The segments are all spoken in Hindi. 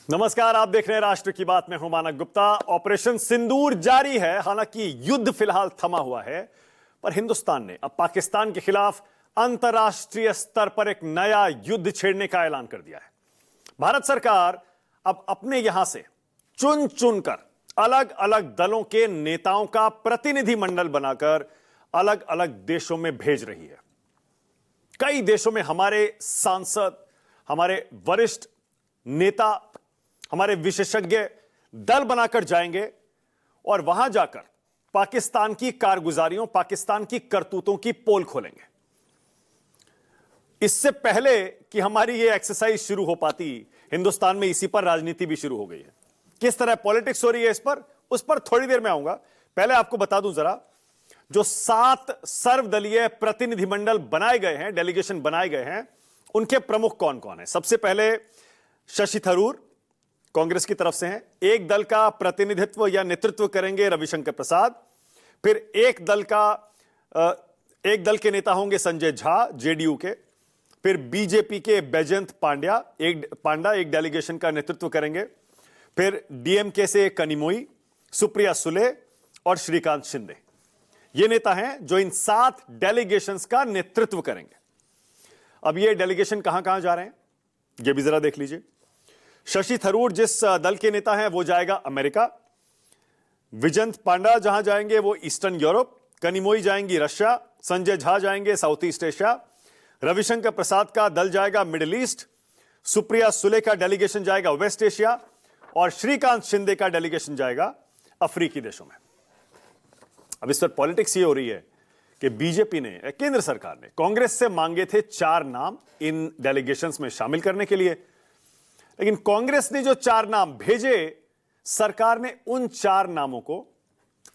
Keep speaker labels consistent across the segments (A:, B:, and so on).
A: नमस्कार, आप देख रहे हैं राष्ट्र की बात में। हूं मानक गुप्ता। ऑपरेशन सिंदूर जारी है। हालांकि युद्ध फिलहाल थमा हुआ है, पर हिंदुस्तान ने अब पाकिस्तान के खिलाफ अंतर्राष्ट्रीय स्तर पर एक नया युद्ध छेड़ने का ऐलान कर दिया है। भारत सरकार अब अपने यहां से चुन चुनकर अलग अलग दलों के नेताओं का प्रतिनिधिमंडल बनाकर अलग अलग देशों में भेज रही है। कई देशों में हमारे सांसद, हमारे वरिष्ठ नेता, हमारे विशेषज्ञ दल बनाकर जाएंगे और वहां जाकर पाकिस्तान की कारगुजारियों, पाकिस्तान की करतूतों की पोल खोलेंगे। इससे पहले कि हमारी यह एक्सरसाइज शुरू हो पाती, हिंदुस्तान में इसी पर राजनीति भी शुरू हो गई है। किस तरह पॉलिटिक्स हो रही है उस पर थोड़ी देर में आऊंगा। पहले आपको बता दूं जरा, जो 7 सर्वदलीय प्रतिनिधिमंडल बनाए गए हैं, डेलीगेशन बनाए गए हैं, उनके प्रमुख कौन कौन है। सबसे पहले शशि थरूर कांग्रेस की तरफ से हैं। एक दल का प्रतिनिधित्व या नेतृत्व करेंगे रविशंकर प्रसाद। फिर एक दल के नेता होंगे संजय झा जेडीयू के। फिर बीजेपी के बैजयंत पांड्या एक डेलीगेशन का नेतृत्व करेंगे। फिर डीएमके से कनिमोई, सुप्रिया सुले और श्रीकांत शिंदे। ये नेता हैं जो इन 7 डेलीगेशंस का नेतृत्व करेंगे। अब ये डेलीगेशन कहां कहां जा रहे हैं, ये भी जरा देख लीजिए। शशि थरूर जिस दल के नेता हैं वो जाएगा अमेरिका। विजयंत पांडा जहां जाएंगे वो ईस्टर्न यूरोप। कनिमोई जाएंगी रशिया। संजय झा जाएंगे साउथ ईस्ट एशिया। रविशंकर प्रसाद का दल जाएगा मिडिल ईस्ट। सुप्रिया सुले का डेलीगेशन जाएगा वेस्ट एशिया। और श्रीकांत शिंदे का डेलीगेशन जाएगा अफ्रीकी देशों में। अब इस पर पॉलिटिक्स ये हो रही है कि बीजेपी ने, केंद्र सरकार ने कांग्रेस से मांगे थे 4 नाम इन डेलीगेशंस में शामिल करने के लिए, लेकिन कांग्रेस ने जो 4 नाम भेजे, सरकार ने उन 4 नामों को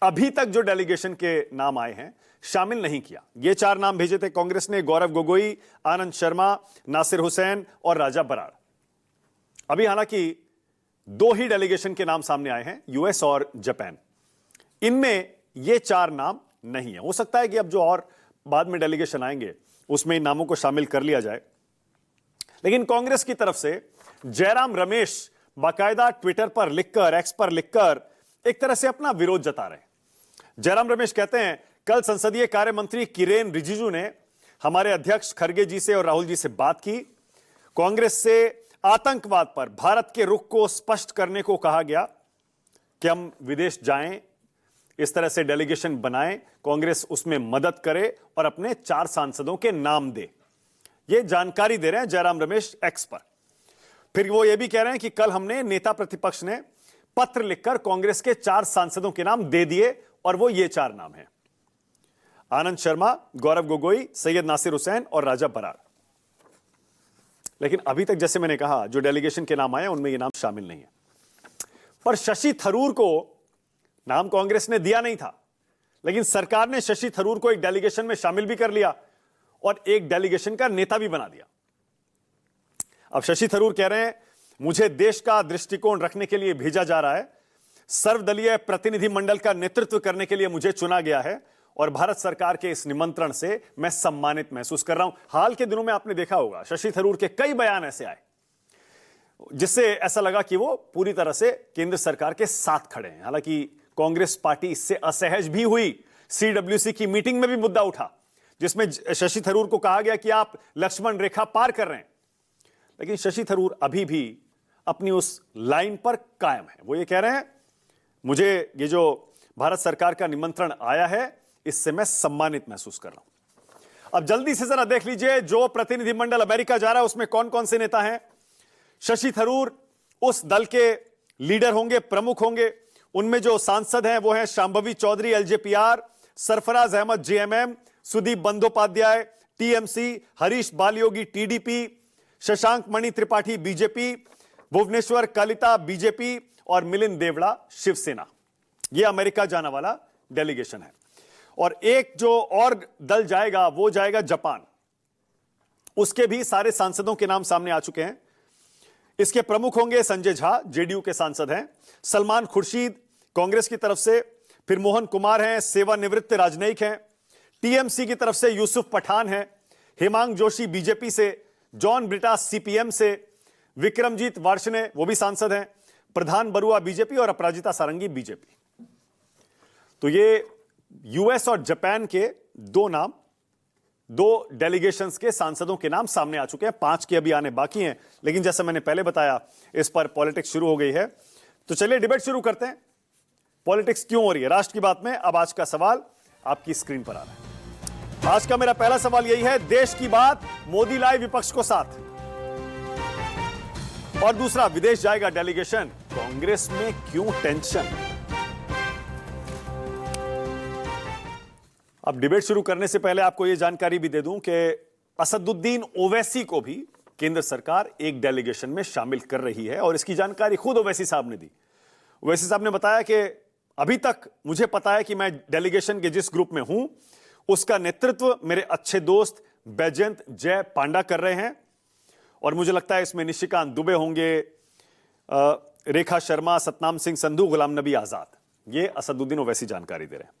A: अभी तक जो डेलीगेशन के नाम आए हैं शामिल नहीं किया। ये 4 नाम भेजे थे कांग्रेस ने: गौरव गोगोई, आनंद शर्मा, नासिर हुसैन और राजा बराड़। अभी हालांकि 2 ही डेलीगेशन के नाम सामने आए हैं, यूएस और जापान। इनमें ये 4 नाम नहीं है। हो सकता है कि अब जो और बाद में डेलीगेशन आएंगे उसमें इन नामों को शामिल कर लिया जाए। लेकिन कांग्रेस की तरफ से जयराम रमेश बाकायदा ट्विटर पर लिखकर, एक्स पर लिखकर एक तरह से अपना विरोध जता रहे हैं। जयराम रमेश कहते हैं, कल संसदीय कार्य मंत्री किरेन रिजिजू ने हमारे अध्यक्ष खरगे जी से और राहुल जी से बात की। कांग्रेस से आतंकवाद पर भारत के रुख को स्पष्ट करने को कहा गया कि हम विदेश जाएं, इस तरह से डेलीगेशन बनाएं, कांग्रेस उसमें मदद करे और अपने 4 सांसदों के नाम दे। यह जानकारी दे रहे हैं जयराम रमेश एक्स पर। फिर वो ये भी कह रहे हैं कि कल हमने, नेता प्रतिपक्ष ने पत्र लिखकर कांग्रेस के 4 सांसदों के नाम दे दिए और वो ये 4 नाम हैं: आनंद शर्मा, गौरव गोगोई, सैयद नासिर हुसैन और राजा बराड़। लेकिन अभी तक जैसे मैंने कहा, जो डेलीगेशन के नाम आए उनमें ये नाम शामिल नहीं है। पर शशि थरूर को नाम कांग्रेस ने दिया नहीं था, लेकिन सरकार ने शशि थरूर को एक डेलीगेशन में शामिल भी कर लिया और एक डेलीगेशन का नेता भी बना दिया। अब शशि थरूर कह रहे हैं, मुझे देश का दृष्टिकोण रखने के लिए भेजा जा रहा है, सर्वदलीय प्रतिनिधिमंडल का नेतृत्व करने के लिए मुझे चुना गया है और भारत सरकार के इस निमंत्रण से मैं सम्मानित महसूस कर रहा हूं। हाल के दिनों में आपने देखा होगा, शशि थरूर के कई बयान ऐसे आए जिससे ऐसा लगा कि वो पूरी तरह से केंद्र सरकार के साथ खड़े हैं। हालांकि कांग्रेस पार्टी इससे असहज भी हुई। सीडब्ल्यूसी की मीटिंग में भी मुद्दा उठा, जिसमें शशि थरूर को कहा गया कि आप लक्ष्मण रेखा पार कर रहे हैं। लेकिन शशि थरूर अभी भी अपनी उस लाइन पर कायम है। वो ये कह रहे हैं, मुझे ये जो भारत सरकार का निमंत्रण आया है, इससे मैं सम्मानित महसूस कर रहा हूं। अब जल्दी से जरा देख लीजिए, जो प्रतिनिधिमंडल अमेरिका जा रहा है उसमें कौन कौन से नेता हैं। शशि थरूर उस दल के लीडर होंगे, प्रमुख होंगे। उनमें जो सांसद हैं वो हैं Shambhavi Chaudhary LJPR, Sarfaraz Ahmad JMM, Sudip Bandyopadhyay TMC, Harish Balayogi TDP, Shashank Mani Tripathi BJP, Bhubaneswar Kalita BJP और मिलिंद देवड़ा शिवसेना। यह अमेरिका जाने वाला डेलीगेशन है। और एक जो और दल जाएगा वो जाएगा जापान। उसके भी सारे सांसदों के नाम सामने आ चुके हैं। इसके प्रमुख होंगे संजय झा, जेडीयू के सांसद हैं, सलमान खुर्शीद कांग्रेस की तरफ से, फिर मोहन कुमार हैं, सेवानिवृत्त राजनयिक हैं। टीएमसी की तरफ से यूसुफ पठान हैं, हेमांग जोशी बीजेपी से, जॉन ब्रिटा सीपीएम से, विक्रमजीत वार्ष्णे वो भी सांसद हैं, प्रधान बरुआ बीजेपी और अपराजिता सारंगी बीजेपी। तो ये यूएस और जापान के दो नाम, दो डेलीगेशंस के सांसदों के नाम सामने आ चुके हैं। 5 के अभी आने बाकी हैं, लेकिन जैसा मैंने पहले बताया इस पर पॉलिटिक्स शुरू हो गई है। तो चलिए डिबेट शुरू करते हैं। पॉलिटिक्स क्यों हो रही है राष्ट्र की बात में, अब आज का सवाल आपकी स्क्रीन पर आ रहा है। आज का मेरा पहला सवाल यही है, देश की बात मोदी लाए विपक्ष को साथ। और दूसरा, विदेश जाएगा डेलीगेशन, कांग्रेस में क्यों टेंशन। अब डिबेट शुरू करने से पहले आपको यह जानकारी भी दे दूं कि असदुद्दीन ओवैसी को भी केंद्र सरकार एक डेलीगेशन में शामिल कर रही है और इसकी जानकारी खुद ओवैसी साहब ने दी। ओवैसी साहब ने बताया कि अभी तक मुझे पता है कि मैं डेलीगेशन के जिस ग्रुप में हूं उसका नेतृत्व मेरे अच्छे दोस्त बैजयंत जय पांडा कर रहे हैं और मुझे लगता है इसमें निशिकांत दुबे होंगे, रेखा शर्मा, सतनाम सिंह संधू, गुलाम नबी आजाद। ये असदुद्दीन ओवैसी जानकारी दे रहे हैं।